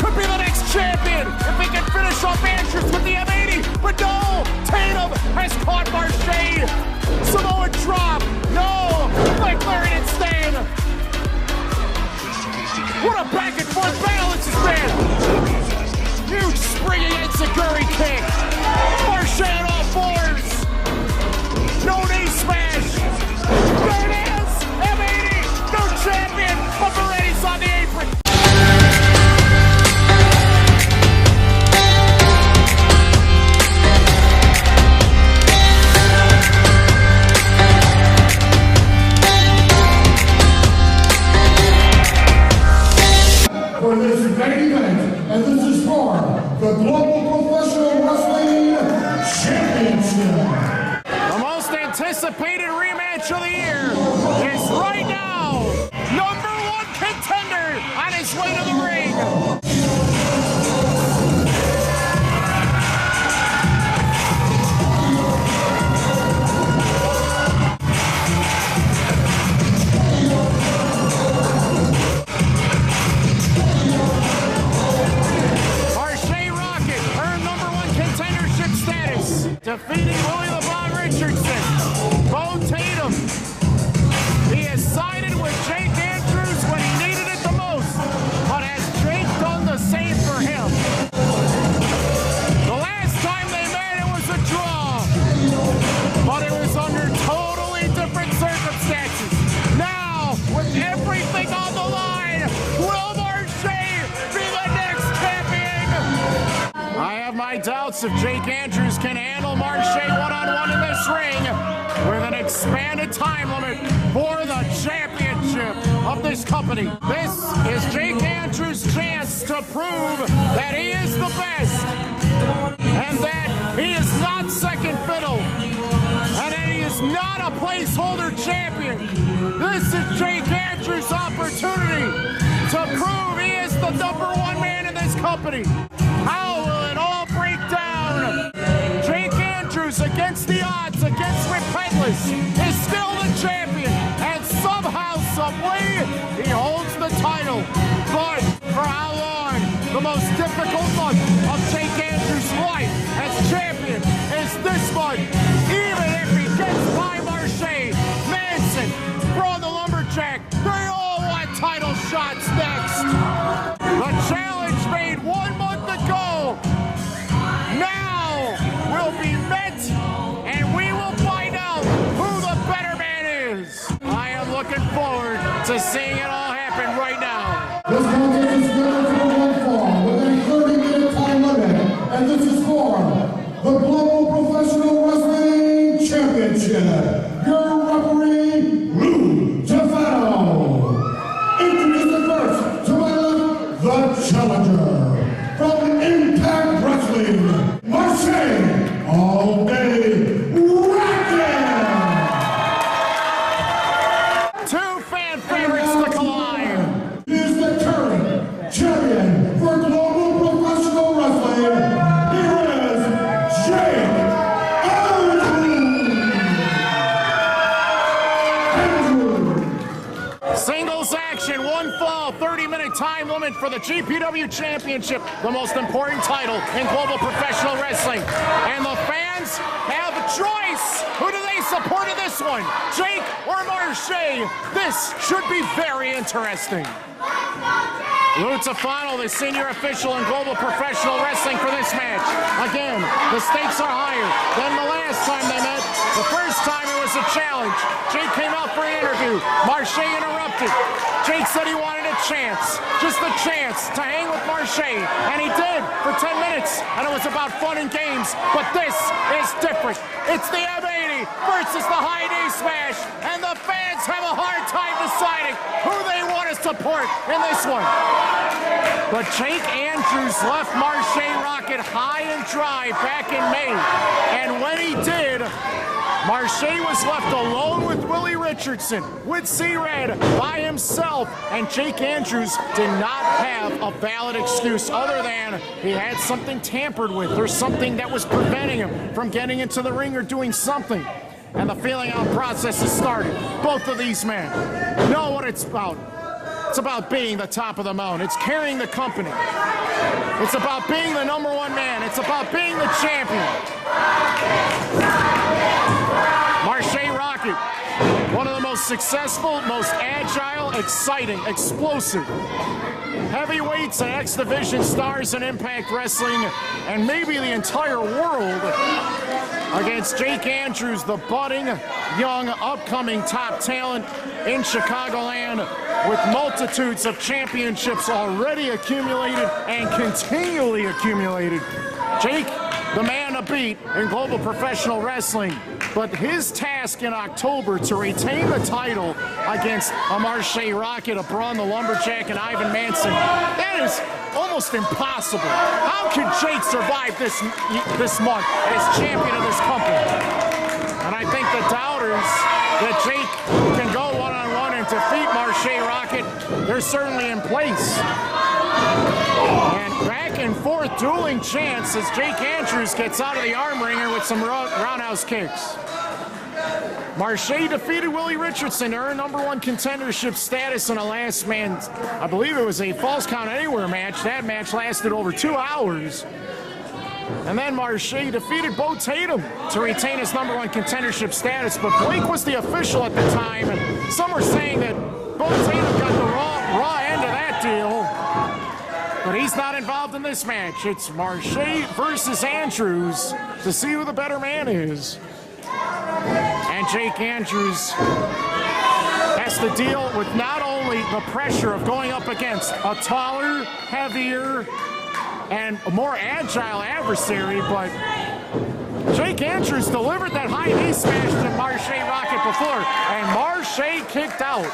could be the next champion if he can finish off Andrews with the M80. But no, Tatum has caught Marshe. Samoa drop. No, leg Clarion stand. What a back and forth battle this has been. Huge springing enziguri kick. Marshe on all fours. No knee smash. There it is. M80, no champion. But Moretti's on the apron. For this main event, and this is for the Global Professional Wrestling Championship. The most anticipated rematch of the year is right now. #1 contender on his way to the ring. Defeating Boy Richardson, Beau Tatum. He has sided with Jake Andrews when he needed it the most, but has Jake done the same for him? The last time they met, it was a draw, but it was under totally different circumstances. Now, with everything on the line, will Marshe be the next champion? I have my doubts if Jake Andrews can handle Marshe one-on-one in this ring with an expanded time limit for the championship of this company. This is Jake Andrews' chance to prove that he is the best and that he is not second fiddle and that he is not a placeholder champion. This is Jake Andrews' opportunity to prove he is the #1 man in this company. How will it all break down? Jake Andrews, against the odds, against Relentless, is still the champion, and somehow, someway, he holds the title. But for how long? The most difficult month of Jake Andrews' life as champion is this month. Even if he gets by Marshe, Manson, Braun the Lumberjack, they all want title shots next. The challenge made 1 month ago now will be met, and we will find out who the better man is. I am looking forward to seeing it all happen right now. This contest is scheduled for one fall with a 30-minute time limit, and this is for the Global Professional Wrestling Championship. Your referee, Lou Tefano. Introducing first to my left, the challenger from Impact Wrestling, Marshe All Day Rockett. Two fan favorites to collide. He is the current champion for Global Professional Wrestling. Here is Jake Andrews. Singles action, 1 fall, 30-minute time limit for the GPW Championship, the most important title in global professional wrestling. And the fans have a choice. Who do they support in this one? Jake or Marshe? This should be very interesting. Lou Tefano, the senior official in global professional wrestling for this match. Again, the stakes are higher than the last time they met. The first time it was a challenge. Jake came out for an interview. Marshe interrupted. Jake said he wanted a chance, just a chance to hang with Marshe, and he did for 10 minutes, and it was about fun and games, but this is different. It's the M80 versus the high knee smash, and the fans have a hard time deciding who they want to support in this one. But Jake Andrews left Marshe Rockett high and dry back in May, and when he did, Marshe was left alone with Willie Richardson, with C-Red, by himself, and Jake Andrews did not have a valid excuse other than he had something tampered with or something that was preventing him from getting into the ring or doing something. And the feeling out process has started. Both of these men know what it's about. It's about being the top of the mountain. It's carrying the company. It's about being the #1 man. It's about being the champion. Marshe Rockett, one of the most successful, most agile, exciting, explosive heavyweights and X Division stars in Impact Wrestling, and maybe the entire world, against Jake Andrews, the budding, young, upcoming top talent in Chicagoland, with multitudes of championships already accumulated and continually accumulated. Jake, the man to beat in global professional wrestling, but his task in October to retain the title against Marshe Rockett, a Braun the Lumberjack, and Ivan Manson, that is almost impossible. How can Jake survive this month as champion of this company? And I think the doubters that Jake can go one-on-one and defeat Marshe Rockett, they're certainly in place. And back and forth dueling chants as Jake Andrews gets out of the arm wringer with some roundhouse kicks. Marshe defeated Willie Richardson to earn #1 contendership status in a last man, I believe it was a Falls Count Anywhere match. That match lasted over 2 hours. And then Marshe defeated Beau Tatum to retain his #1 contendership status, but Blake was the official at the time, and some were saying that Beau Tatum got the raw end of that deal. But he's not involved in this match. It's Marshe versus Andrews to see who the better man is. And Jake Andrews has to deal with not only the pressure of going up against a taller, heavier, and a more agile adversary, but Jake Andrews delivered that high knee smash to Marshe Rockett before, and Marshe kicked out.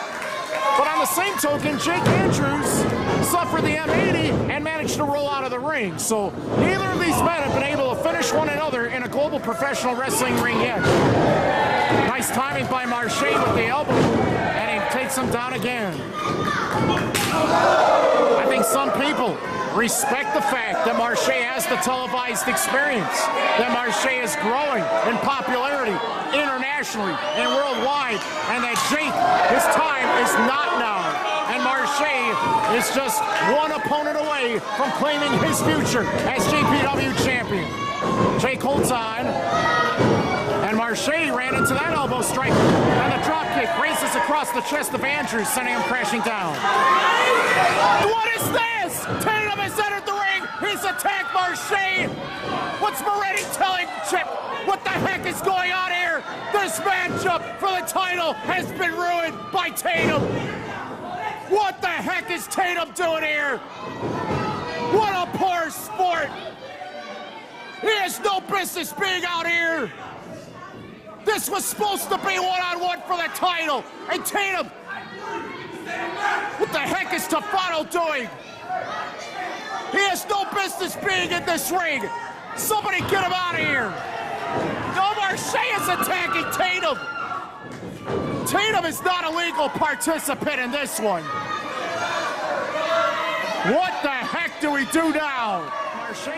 But on the same token, Jake Andrews suffered the M80 and managed to roll out of the ring. So neither of these men have been able to finish one another in a global professional wrestling ring yet. Nice timing by Marshe with the elbow, and he takes him down again. I think some people respect the fact that Marshe has the televised experience, that Marshe is growing in popularity internationally and worldwide, and that Jake, his time is not now. And Marshe is just one opponent away from claiming his future as GPW champion. Jake holds on, and Marshe ran into that elbow strike, and the drop kick races across the chest of Andrews, sending him crashing down. What is this? Tatum has entered the ring. He's attacked Marshe. What's Moretti telling Chip? What the heck is going on here? This matchup for the title has been ruined by Tatum. What the heck is Tatum doing here? What a poor sport. He has no business being out here. This was supposed to be one-on-one for the title. And Tatum, what the heck is Tefano doing? He has no business being in this ring. Somebody get him out of here. No, Marshe is attacking Tatum. Tatum is not a legal participant in this one. What the heck do we do now?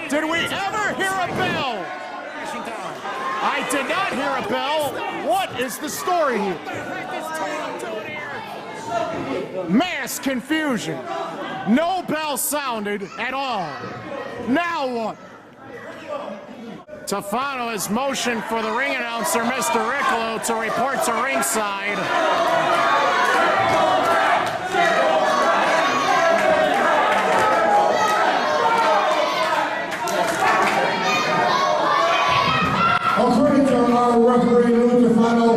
Did we ever hear a bell? I did not hear a bell. What is the story here? Mass confusion. No bell sounded at all. Now what? Tefano has motioned for the ring announcer, Mr. Ricolo, to report to ringside. According to our referee, Lou Tefano,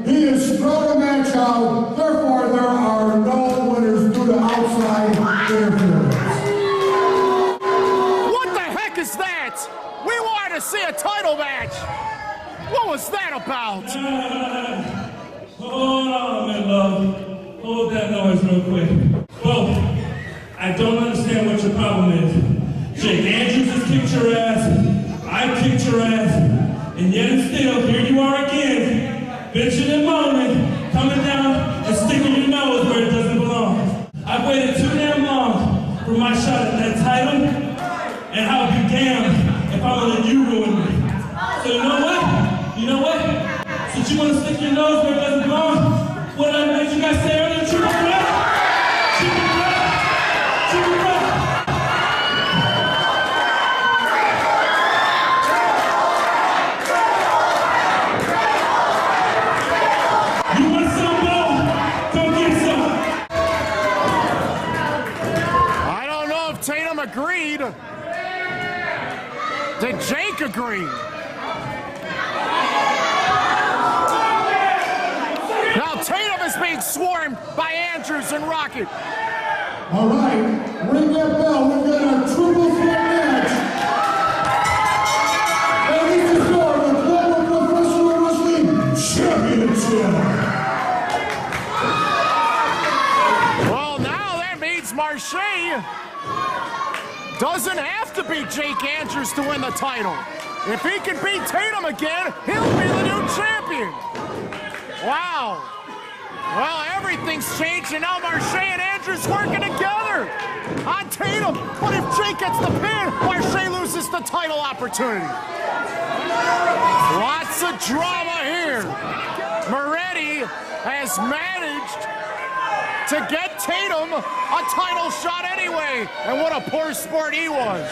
he has thrown the match out. Therefore, there are no winners due to outside interference. What the heck is that? We wanted to see a title match. What was that about? Hold on, man, love. Hold that noise real quick. Well, I don't understand what your problem is. Jake Andrews has kicked your ass. I kicked your ass. And yet and still, here you are again, bitching and moaning, coming down and sticking your nose where it doesn't belong. I've waited too damn long for my shot at that title, and I'll be damned if I'm gonna let you ruin me. So you know what? You know what? Since you wanna stick your nose where it doesn't belong, what did I make you guys say earlier? Tatum agreed. Did Jake agree? Now Tatum is being swarmed by Andrews and Rockett. All right, ring that bell. We've got our triple threat match. And this is for the Global Professional Wrestling Championship. Well, now that means Marshe doesn't have to beat Jake Andrews to win the title. If he can beat Tatum again, he'll be the new champion. Wow. Well, everything's changed, and now Marshe and Andrews working together on Tatum. But if Jake gets the pin, Marshe loses the title opportunity. Lots of drama here. Moretti has managed to get Tatum a title shot anyway. And what a poor sport he was.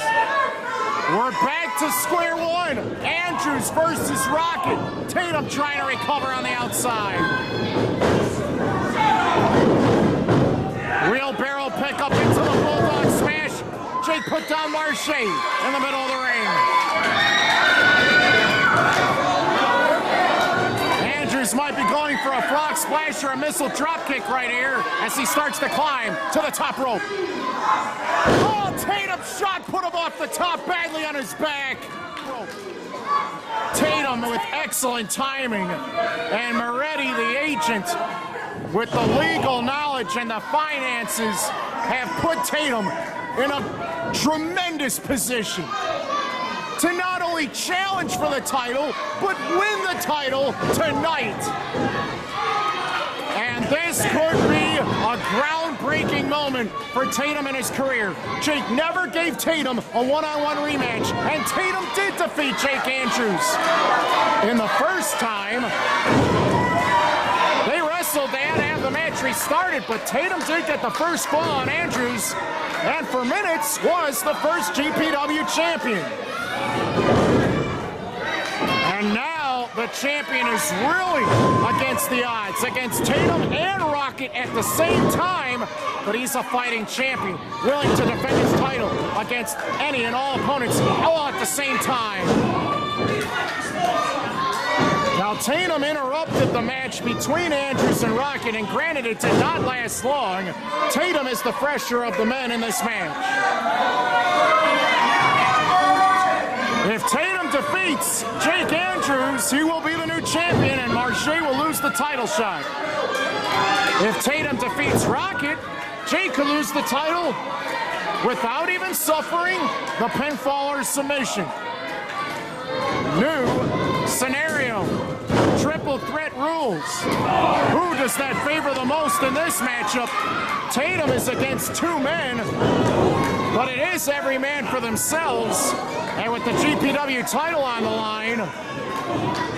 We're back to square one. Andrews versus Rockett. Tatum trying to recover on the outside. Wheelbarrow pickup into the Bulldog smash. Jake put down Marshe in the middle of the ring. Andrews might be going for a frog splash or a missile drop kick right here as he starts to climb to the top rope. Oh, Tatum's shot put him off the top badly on his back. Tatum with excellent timing, and Moretti, the agent, with the legal knowledge and the finances, have put Tatum in a tremendous position to not only challenge for the title, but win the title tonight. And this could be a groundbreaking moment for Tatum in his career. Jake never gave Tatum a one-on-one rematch, and Tatum did defeat Jake Andrews. In the first time, they wrestled, they had to have the match restarted, but Tatum did get the first fall on Andrews, and for minutes was the first GPW champion. And now the champion is really against the odds, against Tatum and Rockett at the same time, but he's a fighting champion, willing to defend his title against any and all opponents all at the same time. Now Tatum interrupted the match between Andrews and Rockett, and granted it did not last long. Tatum is the fresher of the men in this match. If Tatum defeats Jake Andrews, he will be the new champion, and Marshe will lose the title shot. If Tatum defeats Rockett, Jake could lose the title without even suffering the pinfall or submission. New scenario, triple threat rules. Who does that favor the most in this matchup? Tatum is against two men, but it is every man for themselves. And with the GPW title on the line,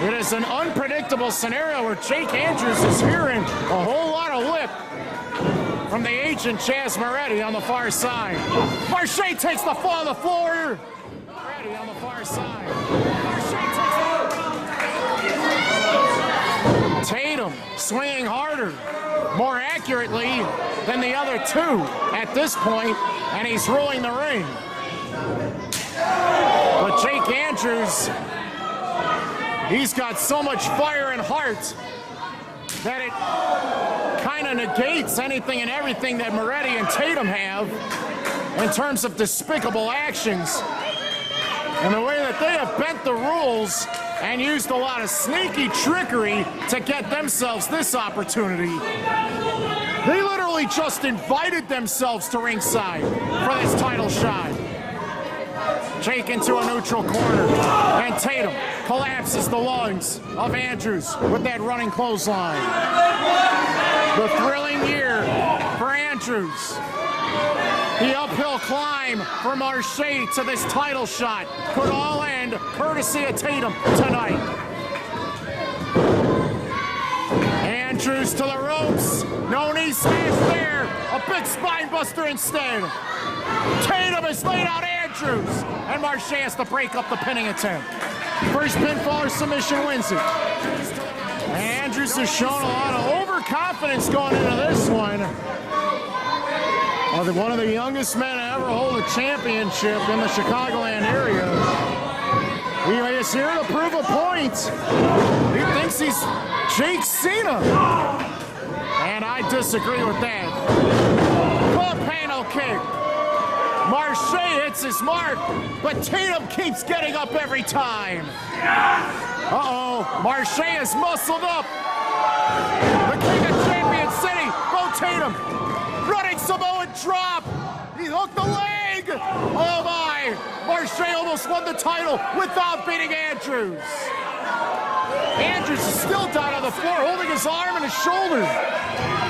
it is an unpredictable scenario where Jake Andrews is hearing a whole lot of lip from the agent Chazz Moretti on the far side. Marshe takes the fall on the floor. Moretti on the far side. Tatum swinging harder, more accurately than the other two at this point, and he's ruling the ring. But Jake Andrews, he's got so much fire and heart that it kind of negates anything and everything that Moretti and Tatum have in terms of despicable actions. And the way that they have bent the rules and used a lot of sneaky trickery to get themselves this opportunity. They literally just invited themselves to ringside for this title shot. Jake into a neutral corner, and Tatum collapses the lungs of Andrews with that running clothesline. The thrilling year for Andrews. The uphill climb for Marshe to this title shot could all end courtesy of Tatum tonight. Andrews to the ropes. No knee smash there. A big spine buster instead. Tatum has laid out Andrews, and Marshe has to break up the pinning attempt. First pinfall or submission wins it. Andrews has shown a lot of overconfidence going into this one. A Well, one of the youngest men to ever hold a championship in the Chicagoland area. He is here to prove a point. He thinks he's Jake Cena. And I disagree with that. Panel kick. Marshe hits his mark, but Tatum keeps getting up every time. Uh-oh, Marshe is muscled up. The King of Champion City, Beau Tatum, running Samoan drop. He hooked the leg. Oh my, Marshe almost won the title without beating Andrews. Andrews is still down on the floor, holding his arm and his shoulder.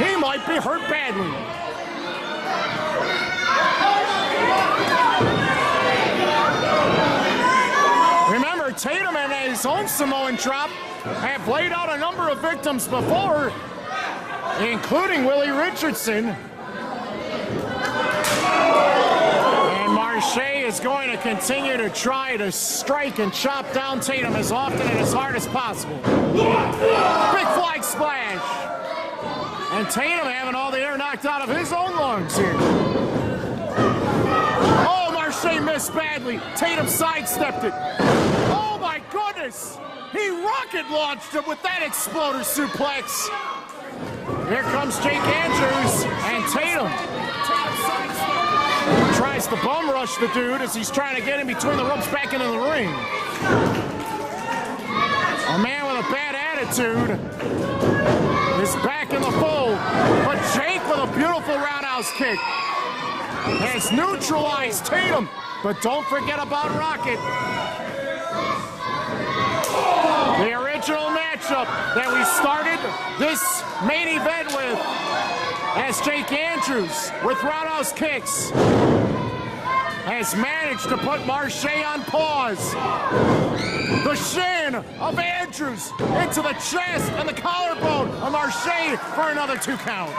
He might be hurt badly. Remember, Tatum and his own Samoan drop have laid out a number of victims before, including Willie Richardson. And Marshe is going to continue to try to strike and chop down Tatum as often and as hard as possible. Big flag splash. And Tatum having all the air knocked out of his own lungs here. Oh, Marshe missed badly. Tatum sidestepped it. Oh my goodness! He rocket launched him with that exploder suplex. Here comes Jake Andrews and Tatum. Tries to bum rush the dude as he's trying to get in between the ropes back into the ring. A man with a bad attitude is back in the fold, but Jake with a beautiful roundhouse kick has neutralized Tatum, but don't forget about Rockett. The original matchup that we started this main event with as Jake Andrews with roundhouse kicks has managed to put Marshe on pause. The shin of Andrews into the chest and the collarbone of Marshe for another 2 count.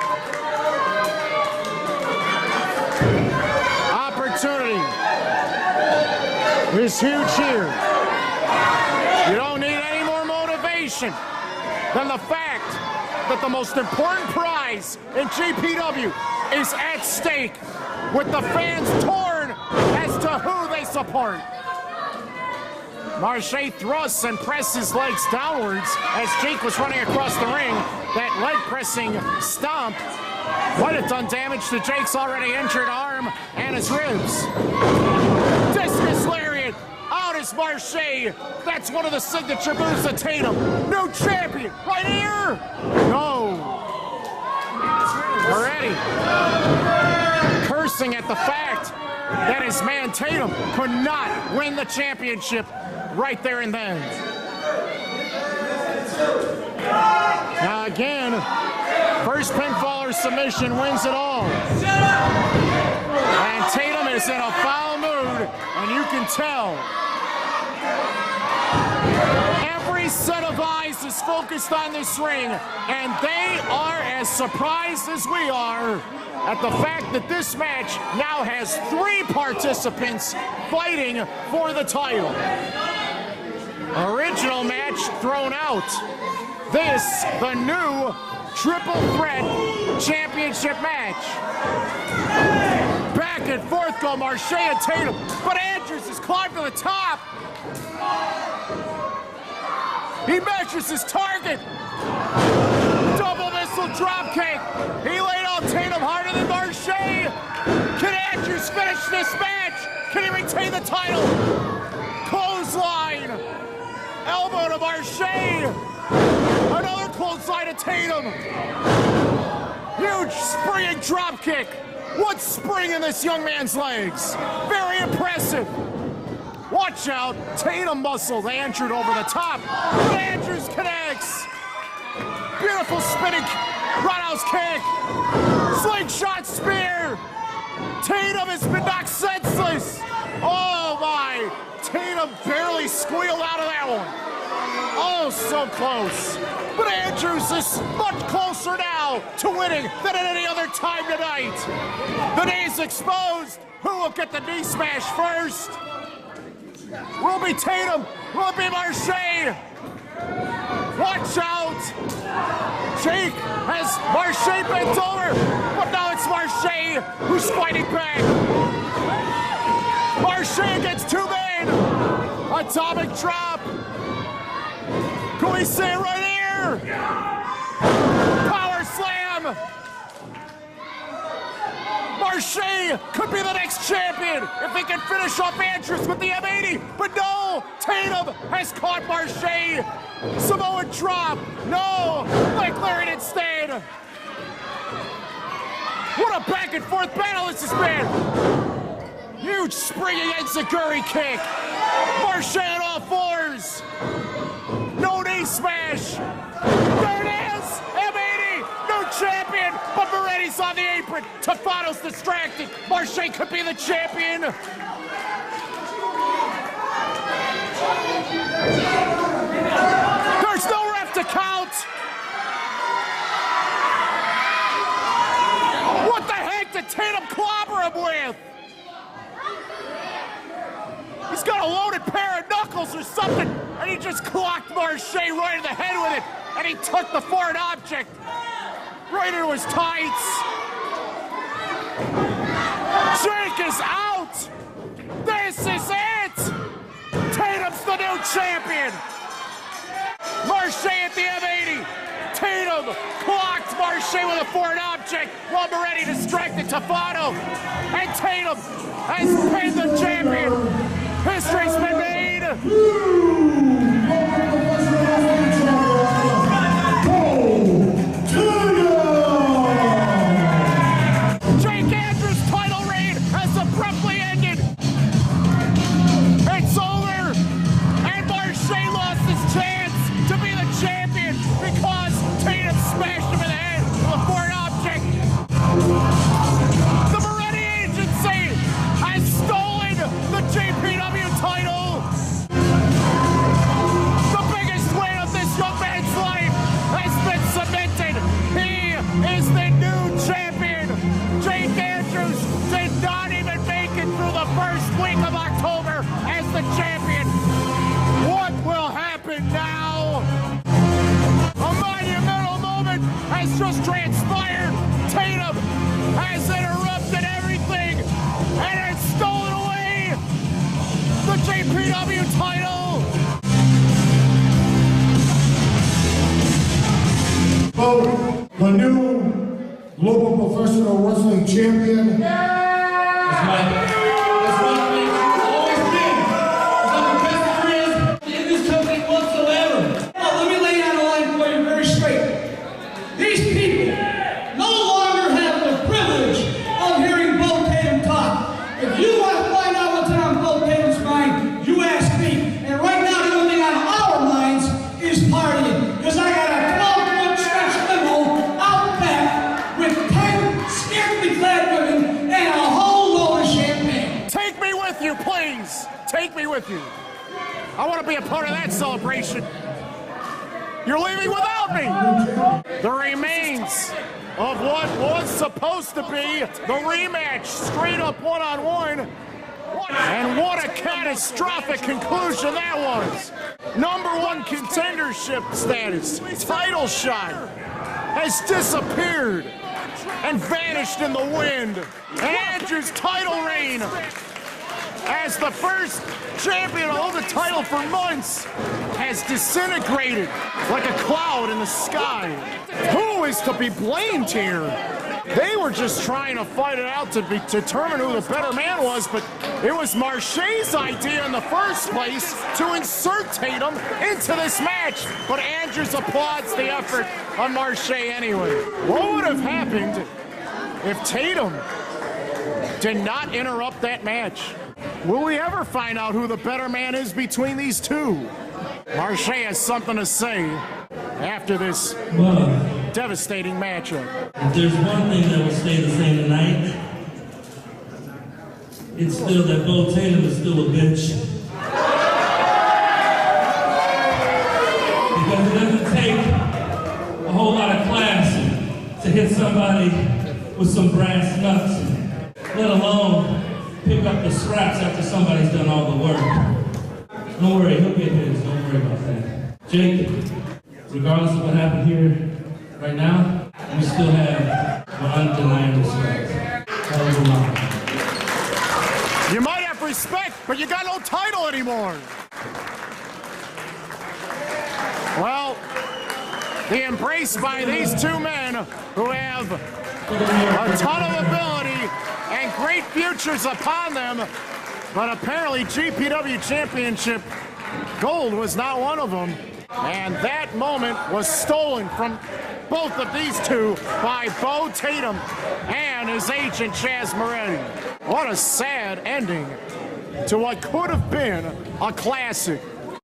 Opportunity is huge here. You don't need any more motivation than the fact that the most important prize in GPW is at stake, with the fans torn as to who they support. Marshe thrusts and presses legs downwards as Jake was running across the ring. That leg pressing stomp might have done damage to Jake's already injured arm and his ribs. Discus lariat. Out is Marshe. That's one of the signature moves of Tatum. New champion right here. No. Moretti cursing at the fact that his man Tatum could not win the championship right there and then. Now again, first pinfall or submission wins it all. And Tatum is in a foul mood, and you can tell. Every set of eyes is focused on this ring, and they are as surprised as we are at the fact that this match now has 3 participants fighting for the title. Original match thrown out. This, the new triple threat championship match. Back and forth go Marshe and Tatum, but Andrews has climbed to the top. He measures his target. Double missile dropkick. He laid out Tatum harder than Marshe. Can Andrews finish this match? Can he retain the title? Clothesline. Elbow to Marshe. Another clothesline to Tatum. Huge springing dropkick. What spring in this young man's legs? Very impressive. Watch out, Tatum muscled Andrews over the top. But Andrews connects. Beautiful spinning roundhouse kick. Slingshot spear. Tatum has been knocked senseless. Oh my, Tatum barely squealed out of that one. Oh, so close. But Andrews is much closer now to winning than at any other time tonight. The knee's exposed. Who will get the knee smash first? Will it be Tatum? Will it be Marshe? Watch out! Jake has Marshe bent over, but now it's It's Marshe who's fighting back. Marshe against two men. Atomic drop. Can we see it right here? Power slam. Marshe could be the next champion if he can finish off Andrews with the M80, but no, Tatum has caught Marshe. Samoan drop, no, leg lariat instead. What a back and forth battle this has been. Huge springing enziguri kick. Marshe on all fours. No knee smash. There it is, M80, new champion, but Moretti's on the apron. Tafano's distracted. Marshe could be the champion. There's no ref to count. What the heck did Tatum clobber him with? He's got a loaded pair of knuckles or something, and he just clocked Marshe right in the head with it, and he took the foreign object right into his tights. Jake is out. This is it. Tatum's the new champion. Marshe at the M80. Tatum clocked Marshe with a foreign object while Moretti distracted Tafano. And Tatum has pinned the champion. History's been made. Jake Andrews' title reign has abruptly ended. It's over, and Marshe lost his chance to be the champion because Tatum smashed him in the head with a foreign object. The Moretti agency has stolen the GPW title. The biggest win of this young man's life has been cemented. He is the new champion. Jake Andrews did not even make it through the first week of October as the champion. What will happen now? A monumental moment has just transpired. Tatum has interrupted everything and has stolen away the GPW title. Beau, the new global professional wrestling champion. That's my thing. It's always been. It's not the best careers in this company whatsoever. Now, let me lay down a line for you very straight. These people no longer have the privilege of hearing Beau Tatum talk. If you want to find out what's on Beau Tatum's mind, you ask me. And right now, the only thing on our minds is partying. Because I got a 12-foot stretch limo out back with 10 scantily clad women and a whole load of champagne. Take me with you, please. Take me with you. I want to be a part of that celebration. You're leaving without me. The remains of what was supposed to be the rematch, straight up one-on-one. And what a catastrophic conclusion that was. #1 contendership status, title shot, has disappeared and vanished in the wind. Andrews' title reign as the first champion to hold the title for months has disintegrated like a cloud in the sky. Who is to be blamed here? They were just trying to fight it out to determine who the better man was, but it was Marshe's idea in the first place to insert Tatum into this match. But Andrews applauds the effort on Marshe anyway. What would have happened if Tatum did not interrupt that match? Will we ever find out who the better man is between these two? Marshe has something to say after this devastating matchup. If there's one thing that will stay the same tonight, it's still that Beau Tatum is still a bitch. Because it doesn't take a whole lot of class to hit somebody with some brass nuts, let alone pick up the scraps after somebody's done all the work. Don't worry, he'll get his. Don't worry about that. Jake, regardless of what happened here right now, we still have Undeniable respect. Hell of a lot. You might have respect, but you got no title anymore. Well, the embrace by these two men who have a ton of ability and great futures upon them, but apparently GPW Championship gold was not one of them. And that moment was stolen from both of these two by Beau Tatum and his agent Chazz Moretti. What a sad ending to what could have been a classic.